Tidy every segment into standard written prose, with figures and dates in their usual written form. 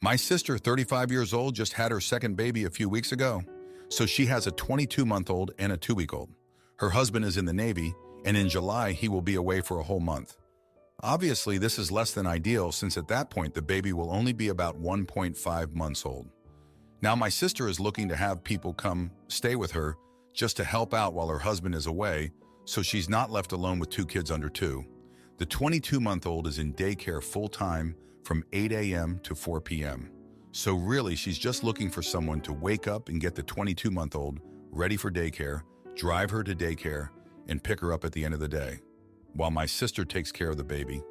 My sister, 35 years old, just had her second baby a few weeks ago. So she has a 22-month-old and a 2-week-old. Her husband is in the Navy, and in July he will be away for a whole month. Obviously, this is less than ideal since at that point the baby will only be about 1.5 months old. Now my sister is looking to have people come stay with her just to help out while her husband is away, so she's not left alone with 2 kids under 2. The 22-month-old is in daycare full-time from 8 a.m. to 4 p.m. So really, she's just looking for someone to wake up and get the 22-month-old ready for daycare, drive her to daycare, and pick her up at the end of the day, while my sister takes care of the baby.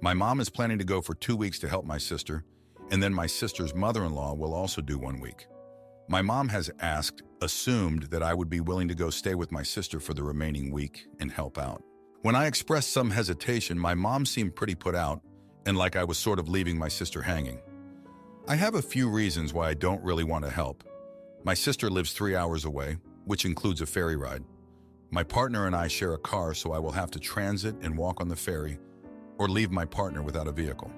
My mom is planning to go for 2 weeks to help my sister, and then my sister's mother-in-law will also do 1 week. My mom has assumed that I would be willing to go stay with my sister for the remaining week and help out. When I expressed some hesitation, my mom seemed pretty put out and like I was sort of leaving my sister hanging. I have a few reasons why I don't really want to help. My sister lives 3 hours away, which includes a ferry ride. My partner and I share a car, so I will have to transit and walk on the ferry or leave my partner without a vehicle.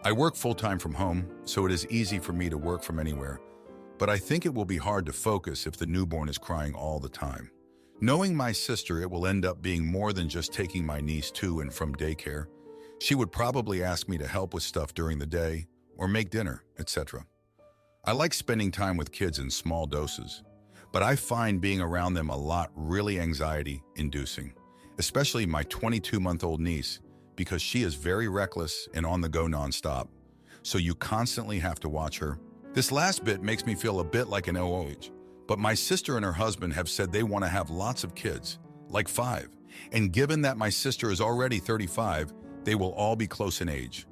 I work full-time from home, so it is easy for me to work from anywhere, but I think it will be hard to focus if the newborn is crying all the time. Knowing my sister, it will end up being more than just taking my niece to and from daycare. She would probably ask me to help with stuff during the day or make dinner, etc. I like spending time with kids in small doses, but I find being around them a lot really anxiety-inducing, especially my 22-month-old niece, because she is very reckless and on the go nonstop, so you constantly have to watch her. This last bit makes me feel a bit like an OH, but my sister and her husband have said they want to have lots of kids, like 5, and given that my sister is already 35, they will all be close in age.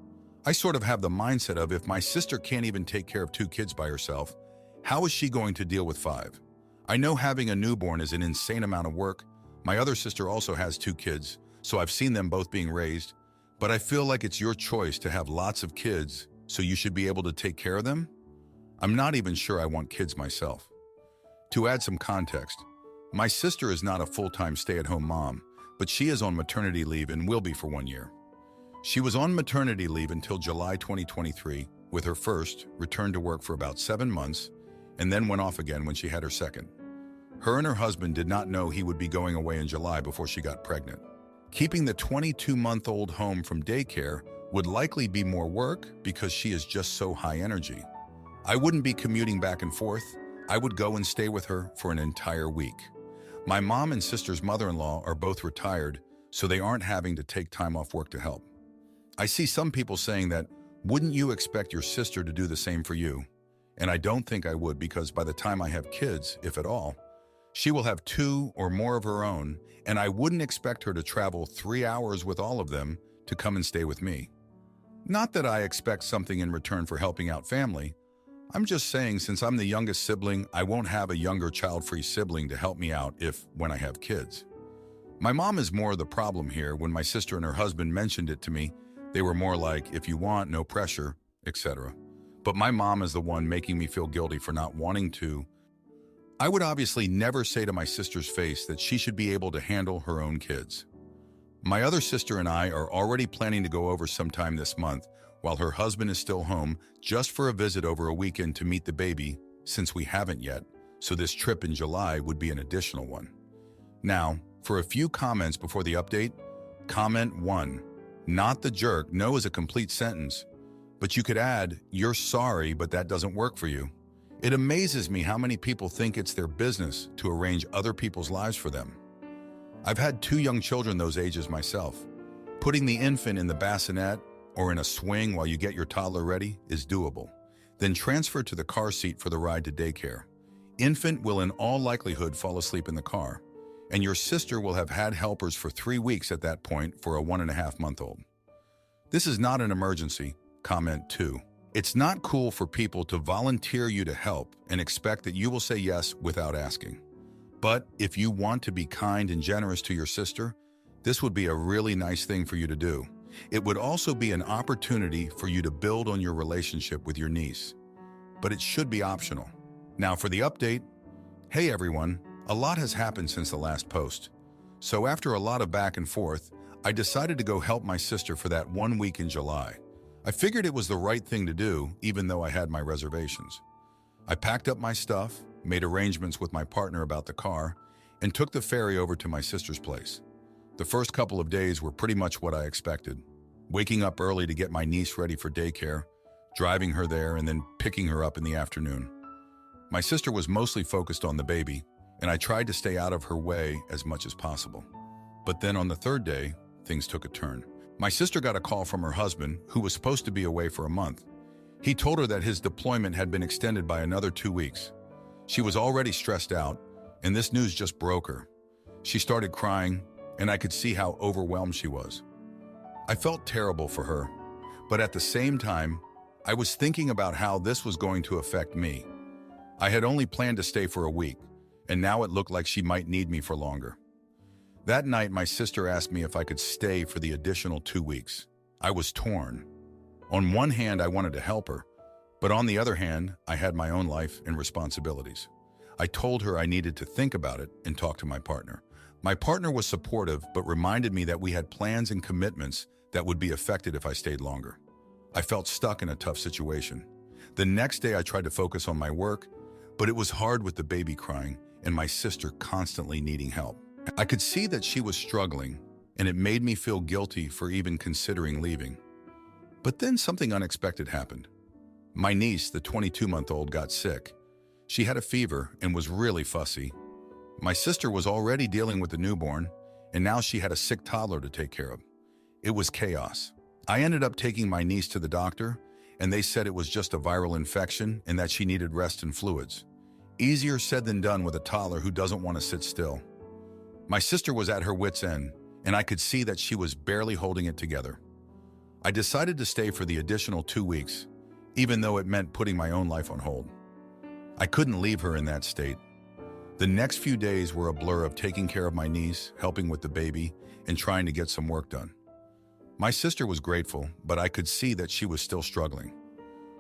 I sort of have the mindset of if my sister can't even take care of 2 kids by herself, how is she going to deal with 5? I know having a newborn is an insane amount of work. My other sister also has 2 kids, so I've seen them both being raised, but I feel like it's your choice to have lots of kids, so you should be able to take care of them? I'm not even sure I want kids myself. To add some context, my sister is not a full-time stay-at-home mom, but she is on maternity leave and will be for 1 year. She was on maternity leave until July 2023, with her first, returned to work for about 7 months, and then went off again when she had her second. Her and her husband did not know he would be going away in July before she got pregnant. Keeping the 22-month-old home from daycare would likely be more work because she is just so high energy. I wouldn't be commuting back and forth. I would go and stay with her for an entire week. My mom and sister's mother-in-law are both retired, so they aren't having to take time off work to help. I see some people saying that, wouldn't you expect your sister to do the same for you? And I don't think I would, because by the time I have kids, if at all, she will have 2 or more of her own, and I wouldn't expect her to travel 3 hours with all of them to come and stay with me. Not that I expect something in return for helping out family. I'm just saying, since I'm the youngest sibling, I won't have a younger child-free sibling to help me out when I have kids. My mom is more the problem here. When my sister and her husband mentioned it to me, they were more like, if you want, no pressure, etc. But my mom is the one making me feel guilty for not wanting to. I would obviously never say to my sister's face that she should be able to handle her own kids. My other sister and I are already planning to go over sometime this month, while her husband is still home, just for a visit over a weekend to meet the baby, since we haven't yet, so this trip in July would be an additional one. Now, for a few comments before the update. Comment 1. Not the jerk, no is a complete sentence, but you could add, you're sorry, but that doesn't work for you. It amazes me how many people think it's their business to arrange other people's lives for them. I've had 2 young children those ages myself. Putting the infant in the bassinet or in a swing while you get your toddler ready is doable. Then transfer to the car seat for the ride to daycare. Infant will in all likelihood fall asleep in the car, and your sister will have had helpers for 3 weeks at that point for a 1.5-month-old. This is not an emergency. Comment 2. It's not cool for people to volunteer you to help and expect that you will say yes without asking. But if you want to be kind and generous to your sister, this would be a really nice thing for you to do. It would also be an opportunity for you to build on your relationship with your niece. But it should be optional. Now for the update. Hey everyone, a lot has happened since the last post. So after a lot of back and forth, I decided to go help my sister for that 1 week in July. I figured it was the right thing to do, even though I had my reservations. I packed up my stuff, made arrangements with my partner about the car, and took the ferry over to my sister's place. The first couple of days were pretty much what I expected. Waking up early to get my niece ready for daycare, driving her there, and then picking her up in the afternoon. My sister was mostly focused on the baby, and I tried to stay out of her way as much as possible. But then on the third day, things took a turn. My sister got a call from her husband, who was supposed to be away for a month. He told her that his deployment had been extended by another 2 weeks. She was already stressed out, and this news just broke her. She started crying, and I could see how overwhelmed she was. I felt terrible for her, but at the same time, I was thinking about how this was going to affect me. I had only planned to stay for a week, and now it looked like she might need me for longer. That night, my sister asked me if I could stay for the additional 2 weeks. I was torn. On one hand, I wanted to help her, but on the other hand, I had my own life and responsibilities. I told her I needed to think about it and talk to my partner. My partner was supportive, but reminded me that we had plans and commitments that would be affected if I stayed longer. I felt stuck in a tough situation. The next day, I tried to focus on my work, but it was hard with the baby crying and my sister constantly needing help. I could see that she was struggling, and it made me feel guilty for even considering leaving. But then something unexpected happened. My niece, the 22-month-old, got sick. She had a fever and was really fussy. My sister was already dealing with the newborn, and now she had a sick toddler to take care of. It was chaos. I ended up taking my niece to the doctor, and they said it was just a viral infection and that she needed rest and fluids. Easier said than done with a toddler who doesn't want to sit still. My sister was at her wit's end, and I could see that she was barely holding it together. I decided to stay for the additional 2 weeks, even though it meant putting my own life on hold. I couldn't leave her in that state. The next few days were a blur of taking care of my niece, helping with the baby, and trying to get some work done. My sister was grateful, but I could see that she was still struggling.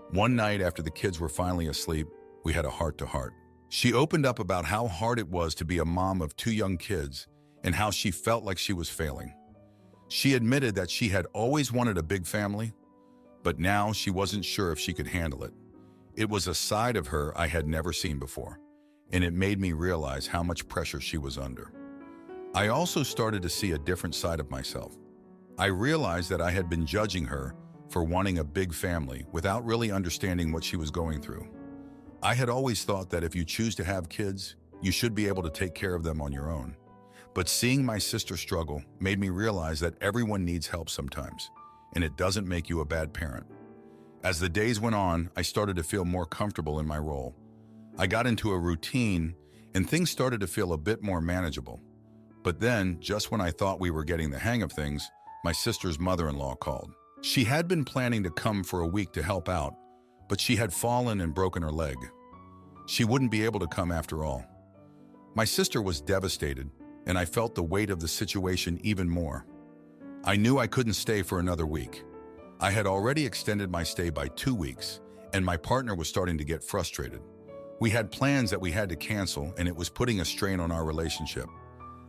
One night after the kids were finally asleep, we had a heart-to-heart. She opened up about how hard it was to be a mom of 2 young kids and how she felt like she was failing. She admitted that she had always wanted a big family, but now she wasn't sure if she could handle it. It was a side of her I had never seen before, and it made me realize how much pressure she was under. I also started to see a different side of myself. I realized that I had been judging her for wanting a big family without really understanding what she was going through. I had always thought that if you choose to have kids, you should be able to take care of them on your own. But seeing my sister struggle made me realize that everyone needs help sometimes, and it doesn't make you a bad parent. As the days went on, I started to feel more comfortable in my role. I got into a routine, and things started to feel a bit more manageable. But then, just when I thought we were getting the hang of things, my sister's mother-in-law called. She had been planning to come for a week to help out, but she had fallen and broken her leg. She wouldn't be able to come after all. My sister was devastated, and I felt the weight of the situation even more. I knew I couldn't stay for another week. I had already extended my stay by 2 weeks, and my partner was starting to get frustrated. We had plans that we had to cancel, and it was putting a strain on our relationship.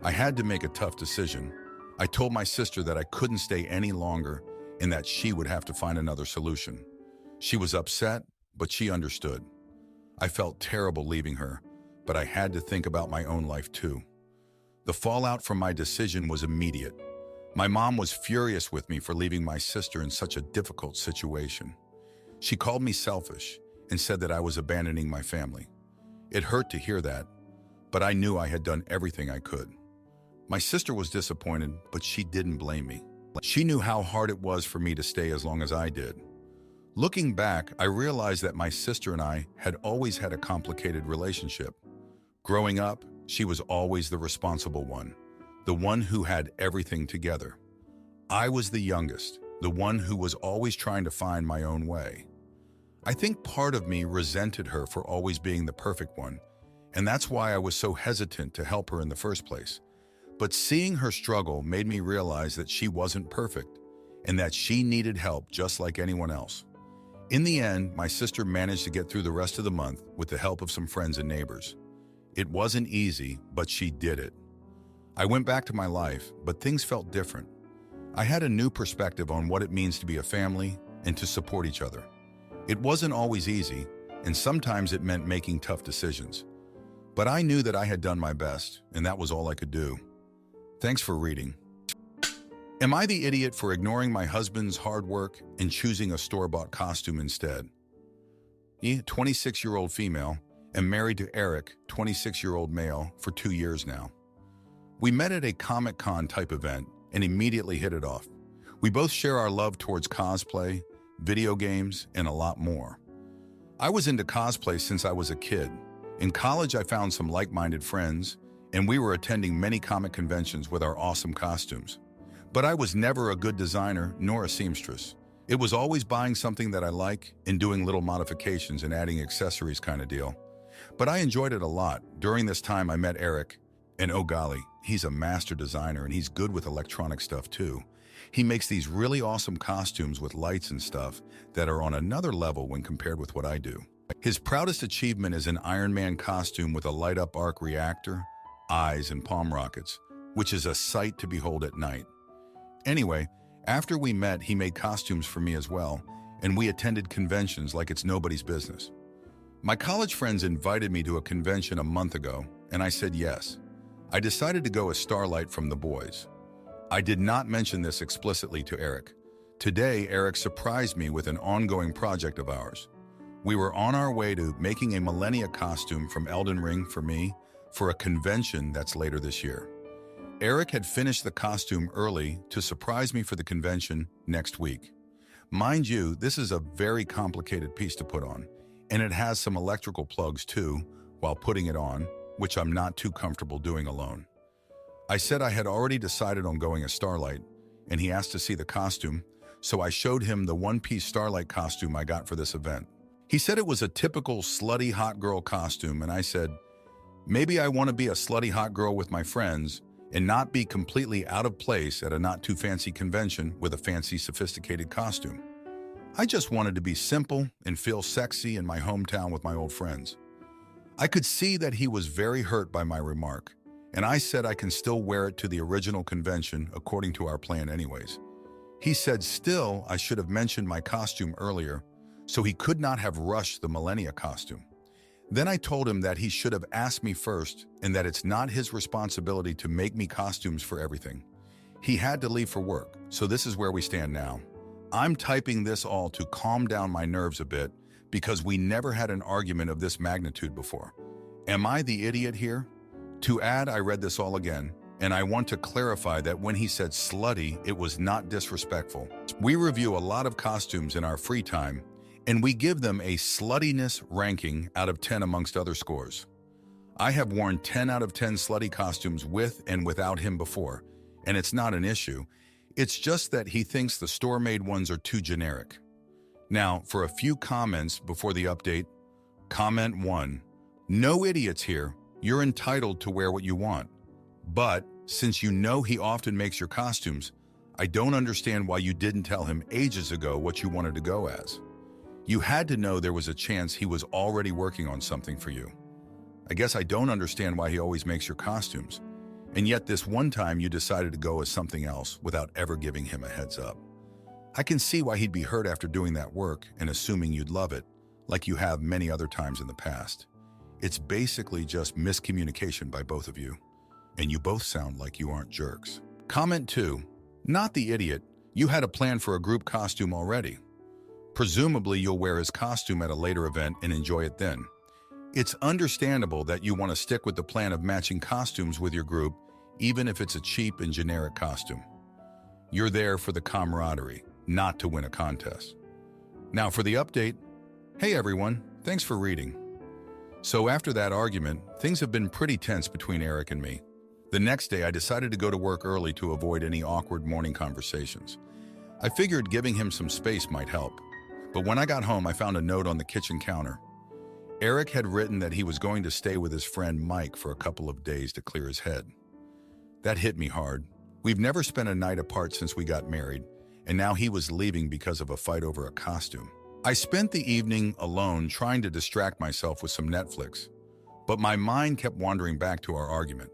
I had to make a tough decision. I told my sister that I couldn't stay any longer and that she would have to find another solution. She was upset, but she understood. I felt terrible leaving her, but I had to think about my own life too. The fallout from my decision was immediate. My mom was furious with me for leaving my sister in such a difficult situation. She called me selfish and said that I was abandoning my family. It hurt to hear that, but I knew I had done everything I could. My sister was disappointed, but she didn't blame me. She knew how hard it was for me to stay as long as I did. Looking back, I realized that my sister and I had always had a complicated relationship. Growing up, she was always the responsible one, the one who had everything together. I was the youngest, the one who was always trying to find my own way. I think part of me resented her for always being the perfect one, and that's why I was so hesitant to help her in the first place. But seeing her struggle made me realize that she wasn't perfect and that she needed help just like anyone else. In the end, my sister managed to get through the rest of the month with the help of some friends and neighbors. It wasn't easy, but she did it. I went back to my life, but things felt different. I had a new perspective on what it means to be a family, and to support each other. It wasn't always easy, and sometimes it meant making tough decisions. But I knew that I had done my best, and that was all I could do. Thanks for reading. Am I the idiot for ignoring my husband's hard work and choosing a store-bought costume instead? 26-year-old female, am married to Eric, 26-year-old male, for 2 years now. We met at a Comic-Con type event and immediately hit it off. We both share our love towards cosplay, video games, and a lot more. I was into cosplay since I was a kid. In college, I found some like-minded friends, and we were attending many comic conventions with our awesome costumes. But I was never a good designer nor a seamstress. It was always buying something that I like and doing little modifications and adding accessories kind of deal. But I enjoyed it a lot. During this time, I met Eric, and oh golly, he's a master designer and he's good with electronic stuff too. He makes these really awesome costumes with lights and stuff that are on another level when compared with what I do. His proudest achievement is an Iron Man costume with a light-up arc reactor, eyes, and palm rockets, which is a sight to behold at night. Anyway, after we met, he made costumes for me as well, and we attended conventions like it's nobody's business. My college friends invited me to a convention a month ago, and I said yes. I decided to go as Starlight from The Boys. I did not mention this explicitly to Eric. Today, Eric surprised me with an ongoing project of ours. We were on our way to making a Millennia costume from Elden Ring for me for a convention that's later this year. Eric had finished the costume early to surprise me for the convention next week. Mind you, this is a very complicated piece to put on, and it has some electrical plugs too while putting it on, which I'm not too comfortable doing alone. I said I had already decided on going as Starlight, and he asked to see the costume, so I showed him the one-piece Starlight costume I got for this event. He said it was a typical slutty hot girl costume, and I said, maybe I want to be a slutty hot girl with my friends and not be completely out of place at a not-too-fancy convention with a fancy, sophisticated costume. I just wanted to be simple and feel sexy in my hometown with my old friends. I could see that he was very hurt by my remark, and I said I can still wear it to the original convention according to our plan anyways. He said still I should have mentioned my costume earlier, so he could not have rushed the Millennia costume. Then I told him that he should have asked me first and that it's not his responsibility to make me costumes for everything. He had to leave for work, so this is where we stand now. I'm typing this all to calm down my nerves a bit because we never had an argument of this magnitude before. Am I the idiot here? To add, I read this all again, and I want to clarify that when he said slutty, it was not disrespectful. We review a lot of costumes in our free time, and we give them a sluttiness ranking out of 10 amongst other scores. I have worn 10 out of 10 slutty costumes with and without him before, and it's not an issue. It's just that he thinks the store-made ones are too generic. Now, for a few comments before the update. Comment 1. No idiots here. You're entitled to wear what you want. But since you know he often makes your costumes, I don't understand why you didn't tell him ages ago what you wanted to go as. You had to know there was a chance he was already working on something for you. I guess I don't understand why he always makes your costumes. And yet this one time you decided to go as something else without ever giving him a heads up. I can see why he'd be hurt after doing that work and assuming you'd love it, like you have many other times in the past. It's basically just miscommunication by both of you, and you both sound like you aren't jerks. Comment 2. Not the idiot. You had a plan for a group costume already. Presumably you'll wear his costume at a later event and enjoy it then. It's understandable that you want to stick with the plan of matching costumes with your group, even if it's a cheap and generic costume. You're there for the camaraderie, not to win a contest. Now for the update. Hey everyone, thanks for reading. So after that argument, things have been pretty tense between Eric and me. The next day, I decided to go to work early to avoid any awkward morning conversations. I figured giving him some space might help. But when I got home, I found a note on the kitchen counter. Eric had written that he was going to stay with his friend Mike for a couple of days to clear his head. That hit me hard. We've never spent a night apart since we got married, and now he was leaving because of a fight over a costume. I spent the evening alone trying to distract myself with some Netflix, but my mind kept wandering back to our argument.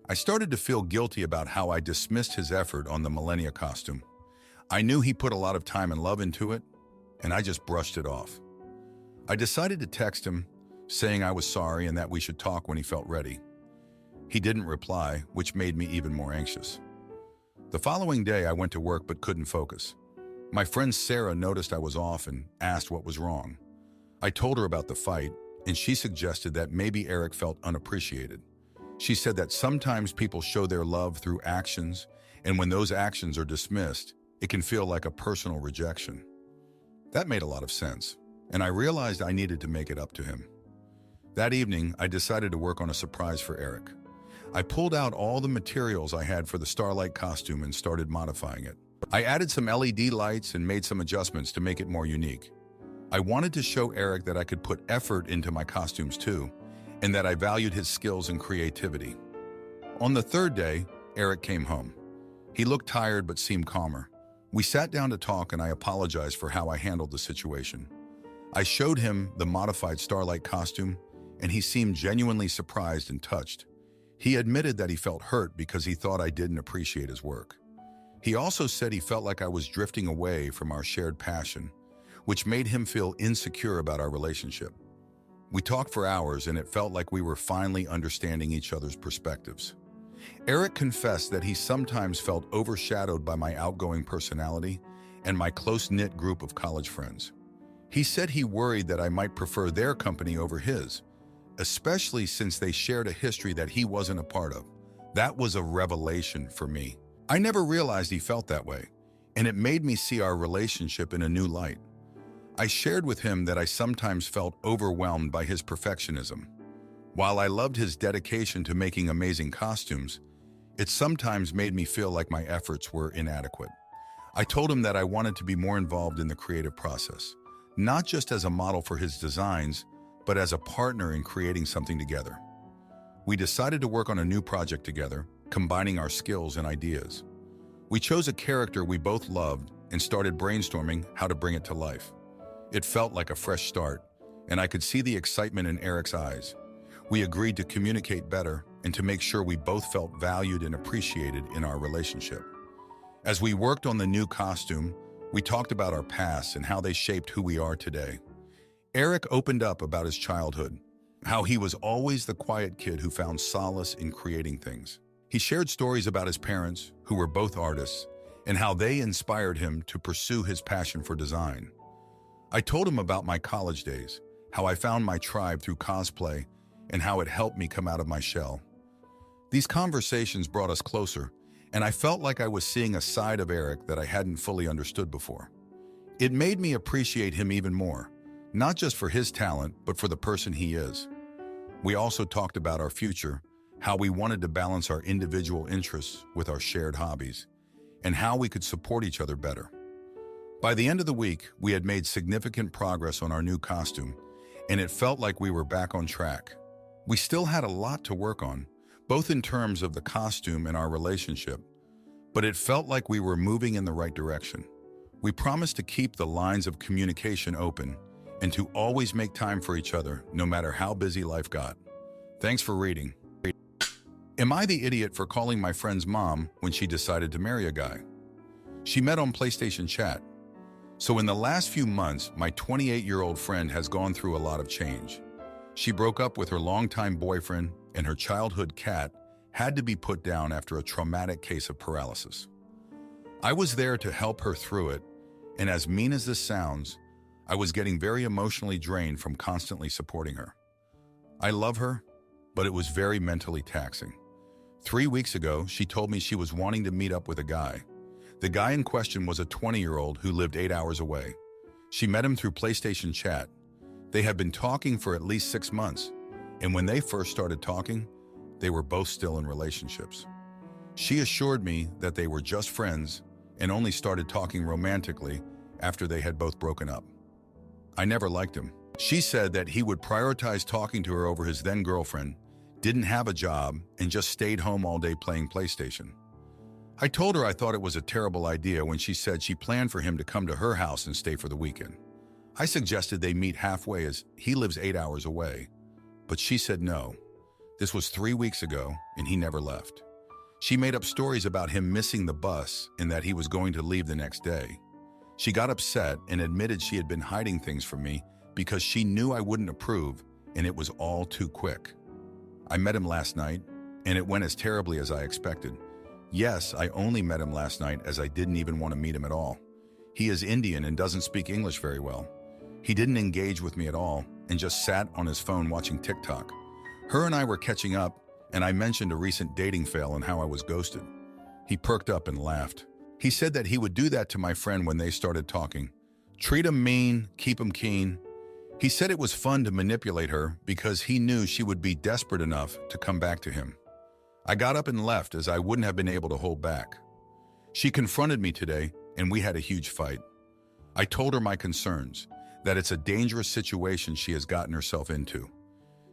I started to feel guilty about how I dismissed his effort on the Millennia costume. I knew he put a lot of time and love into it, and I just brushed it off. I decided to text him, saying I was sorry and that we should talk when he felt ready. He didn't reply, which made me even more anxious. The following day, I went to work but couldn't focus. My friend Sarah noticed I was off and asked what was wrong. I told her about the fight, and she suggested that maybe Eric felt unappreciated. She said that sometimes people show their love through actions, and when those actions are dismissed, it can feel like a personal rejection. That made a lot of sense, and I realized I needed to make it up to him. That evening, I decided to work on a surprise for Eric. I pulled out all the materials I had for the Starlight costume and started modifying it. I added some LED lights and made some adjustments to make it more unique. I wanted to show Eric that I could put effort into my costumes too, and that I valued his skills and creativity. On the third day, Eric came home. He looked tired but seemed calmer. We sat down to talk and I apologized for how I handled the situation. I showed him the modified Starlight costume and he seemed genuinely surprised and touched. He admitted that he felt hurt because he thought I didn't appreciate his work. He also said he felt like I was drifting away from our shared passion, which made him feel insecure about our relationship. We talked for hours and it felt like we were finally understanding each other's perspectives. Eric confessed that he sometimes felt overshadowed by my outgoing personality and my close-knit group of college friends. He said he worried that I might prefer their company over his, especially since they shared a history that he wasn't a part of. That was a revelation for me. I never realized he felt that way, and it made me see our relationship in a new light. I shared with him that I sometimes felt overwhelmed by his perfectionism. While I loved his dedication to making amazing costumes, it sometimes made me feel like my efforts were inadequate. I told him that I wanted to be more involved in the creative process, not just as a model for his designs, but as a partner in creating something together. We decided to work on a new project together, combining our skills and ideas. We chose a character we both loved and started brainstorming how to bring it to life. It felt like a fresh start, and I could see the excitement in Eric's eyes. We agreed to communicate better and to make sure we both felt valued and appreciated in our relationship. As we worked on the new costume, we talked about our past and how they shaped who we are today. Eric opened up about his childhood, how he was always the quiet kid who found solace in creating things. He shared stories about his parents, who were both artists, and how they inspired him to pursue his passion for design. I told him about my college days, how I found my tribe through cosplay, and how it helped me come out of my shell. These conversations brought us closer, and I felt like I was seeing a side of Eric that I hadn't fully understood before. It made me appreciate him even more, not just for his talent, but for the person he is. We also talked about our future, how we wanted to balance our individual interests with our shared hobbies, and how we could support each other better. By the end of the week, we had made significant progress on our new costume, and it felt like we were back on track. We still had a lot to work on, both in terms of the costume and our relationship, but it felt like we were moving in the right direction. We promised to keep the lines of communication open and to always make time for each other, no matter how busy life got. Thanks for reading. Am I the idiot for calling my friend's mom when she decided to marry a guy? She met on PlayStation Chat. So in the last few months, my 28-year-old friend has gone through a lot of change. She broke up with her longtime boyfriend, and her childhood cat had to be put down after a traumatic case of paralysis. I was there to help her through it, and as mean as this sounds, I was getting very emotionally drained from constantly supporting her. I love her, but it was very mentally taxing. 3 weeks ago, she told me she was wanting to meet up with a guy. The guy in question was a 20-year-old who lived 8 hours away. She met him through PlayStation Chat. They had been talking for at least 6 months, and when they first started talking, they were both still in relationships. She assured me that they were just friends and only started talking romantically after they had both broken up. I never liked him. She said that he would prioritize talking to her over his then-girlfriend, didn't have a job, and just stayed home all day playing PlayStation. I told her I thought it was a terrible idea when she said she planned for him to come to her house and stay for the weekend. I suggested they meet halfway as he lives 8 hours away, but she said no. This was 3 weeks ago, and he never left. She made up stories about him missing the bus and that he was going to leave the next day. She got upset and admitted she had been hiding things from me because she knew I wouldn't approve, and it was all too quick. I met him last night, and it went as terribly as I expected. Yes, I only met him last night as I didn't even want to meet him at all. He is Indian and doesn't speak English very well. He didn't engage with me at all and just sat on his phone watching TikTok. Her and I were catching up, and I mentioned a recent dating fail and how I was ghosted. He perked up and laughed. He said that he would do that to my friend when they started talking. Treat him mean, keep him keen. He said it was fun to manipulate her because he knew she would be desperate enough to come back to him. I got up and left as I wouldn't have been able to hold back. She confronted me today, and we had a huge fight. I told her my concerns, that it's a dangerous situation she has gotten herself into.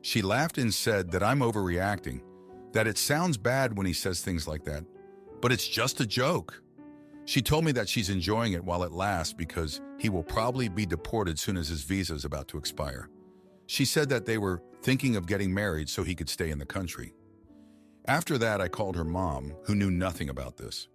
She laughed and said that I'm overreacting, that it sounds bad when he says things like that, but it's just a joke. She told me that she's enjoying it while it lasts because he will probably be deported soon as his visa is about to expire. She said that they were thinking of getting married so he could stay in the country. After that, I called her mom, who knew nothing about this.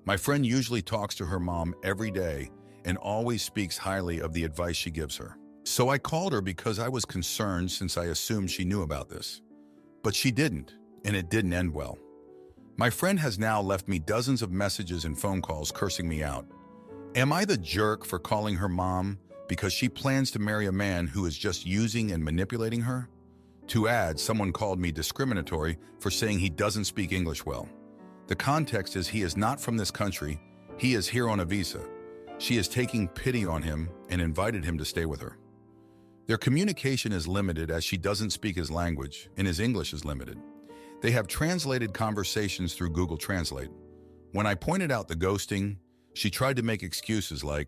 My friend usually talks to her mom every day and always speaks highly of the advice she gives her. So I called her because I was concerned since I assumed she knew about this. But she didn't, and it didn't end well. My friend has now left me dozens of messages and phone calls cursing me out. Am I the jerk for calling her mom because she plans to marry a man who is just using and manipulating her? To add, someone called me discriminatory for saying he doesn't speak English well. The context is he is not from this country, he is here on a visa. She is taking pity on him and invited him to stay with her. Their communication is limited as she doesn't speak his language and his English is limited. They have translated conversations through Google Translate. When I pointed out the ghosting, she tried to make excuses like,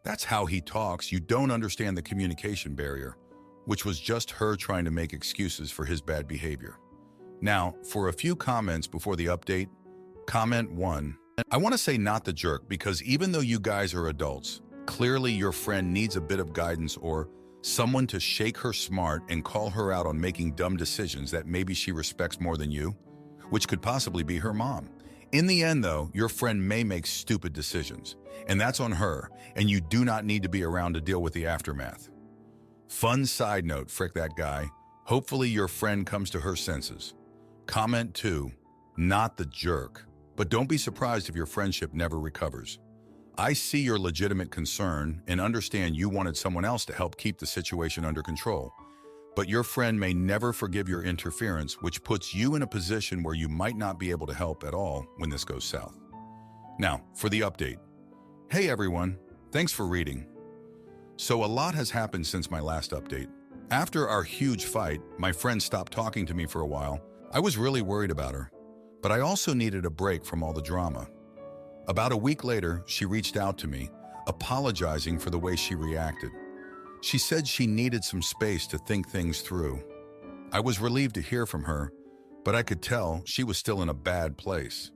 "That's how he talks, you don't understand the communication barrier," which was just her trying to make excuses for his bad behavior. Now, for a few comments before the update. Comment 1. I want to say not the jerk because even though you guys are adults, clearly your friend needs a bit of guidance or someone to shake her smart and call her out on making dumb decisions that maybe she respects more than you, which could possibly be her mom. In the end, though, your friend may make stupid decisions, and that's on her, and you do not need to be around to deal with the aftermath. Fun side note, frick that guy. Hopefully your friend comes to her senses. Comment 2. Not the jerk. But don't be surprised if your friendship never recovers. I see your legitimate concern and understand you wanted someone else to help keep the situation under control. But your friend may never forgive your interference, which puts you in a position where you might not be able to help at all when this goes south. Now, for the update. Hey everyone, thanks for reading. So a lot has happened since my last update. After our huge fight, my friend stopped talking to me for a while. I was really worried about her, but I also needed a break from all the drama. About a week later, she reached out to me, apologizing for the way she reacted. She said she needed some space to think things through. I was relieved to hear from her, but I could tell she was still in a bad place.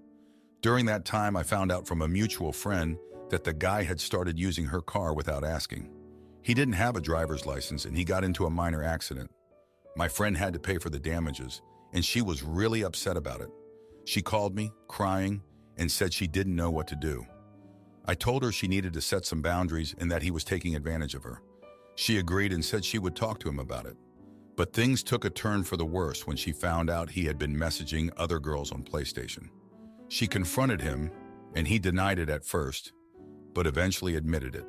During that time, I found out from a mutual friend that the guy had started using her car without asking. He didn't have a driver's license and he got into a minor accident. My friend had to pay for the damages, and she was really upset about it. She called me, crying, and said she didn't know what to do. I told her she needed to set some boundaries and that he was taking advantage of her. She agreed and said she would talk to him about it. But things took a turn for the worse when she found out he had been messaging other girls on PlayStation. She confronted him, and he denied it at first, but eventually admitted it.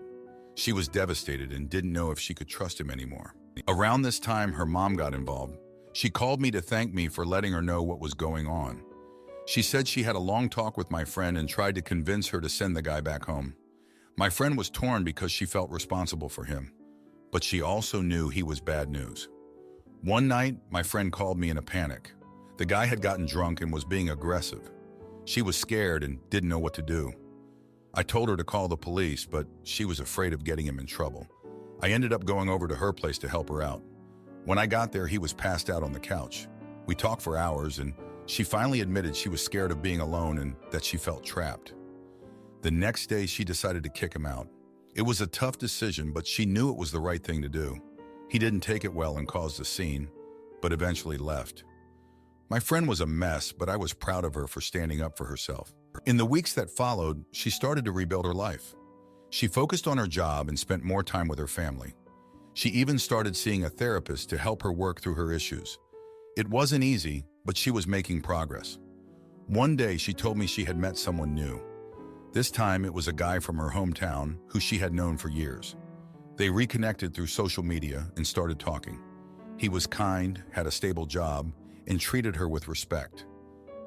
She was devastated and didn't know if she could trust him anymore. Around this time, her mom got involved. She called me to thank me for letting her know what was going on. She said she had a long talk with my friend and tried to convince her to send the guy back home. My friend was torn because she felt responsible for him, but she also knew he was bad news. One night, my friend called me in a panic. The guy had gotten drunk and was being aggressive. She was scared and didn't know what to do. I told her to call the police, but she was afraid of getting him in trouble. I ended up going over to her place to help her out. When I got there, he was passed out on the couch. We talked for hours, and she finally admitted she was scared of being alone and that she felt trapped. The next day, she decided to kick him out. It was a tough decision, but she knew it was the right thing to do. He didn't take it well and caused a scene, but eventually left. My friend was a mess, but I was proud of her for standing up for herself. In the weeks that followed, she started to rebuild her life. She focused on her job and spent more time with her family. She even started seeing a therapist to help her work through her issues. It wasn't easy, but she was making progress. One day, she told me she had met someone new. This time, it was a guy from her hometown who she had known for years. They reconnected through social media and started talking. He was kind, had a stable job, and treated her with respect.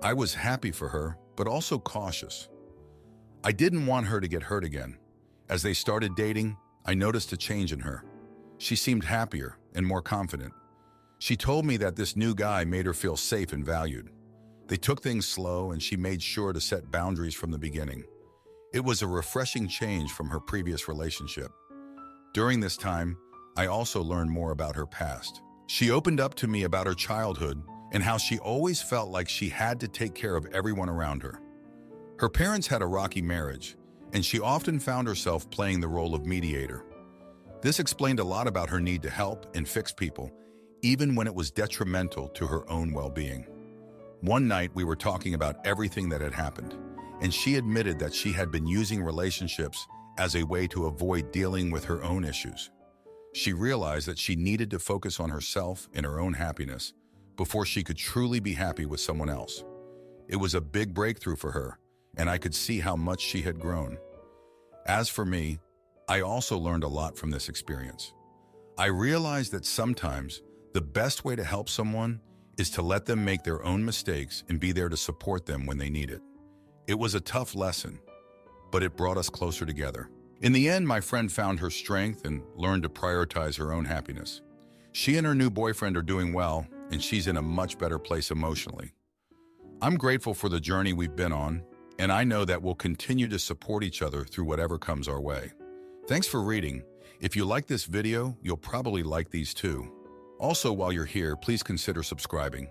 I was happy for her, but also cautious. I didn't want her to get hurt again. As they started dating, I noticed a change in her. She seemed happier and more confident. She told me that this new guy made her feel safe and valued. They took things slow, and she made sure to set boundaries from the beginning. It was a refreshing change from her previous relationship. During this time, I also learned more about her past. She opened up to me about her childhood and how she always felt like she had to take care of everyone around her. Her parents had a rocky marriage, and she often found herself playing the role of mediator. This explained a lot about her need to help and fix people, even when it was detrimental to her own well-being. One night, we were talking about everything that had happened, and she admitted that she had been using relationships as a way to avoid dealing with her own issues. She realized that she needed to focus on herself and her own happiness before she could truly be happy with someone else. It was a big breakthrough for her, and I could see how much she had grown. As for me, I also learned a lot from this experience. I realized that sometimes the best way to help someone is to let them make their own mistakes and be there to support them when they need it. It was a tough lesson, but it brought us closer together. In the end, my friend found her strength and learned to prioritize her own happiness. She and her new boyfriend are doing well, and she's in a much better place emotionally. I'm grateful for the journey we've been on, and I know that we'll continue to support each other through whatever comes our way. Thanks for reading. If you like this video, you'll probably like these too. Also, while you're here, please consider subscribing.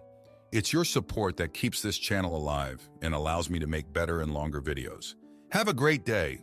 It's your support that keeps this channel alive and allows me to make better and longer videos. Have a great day.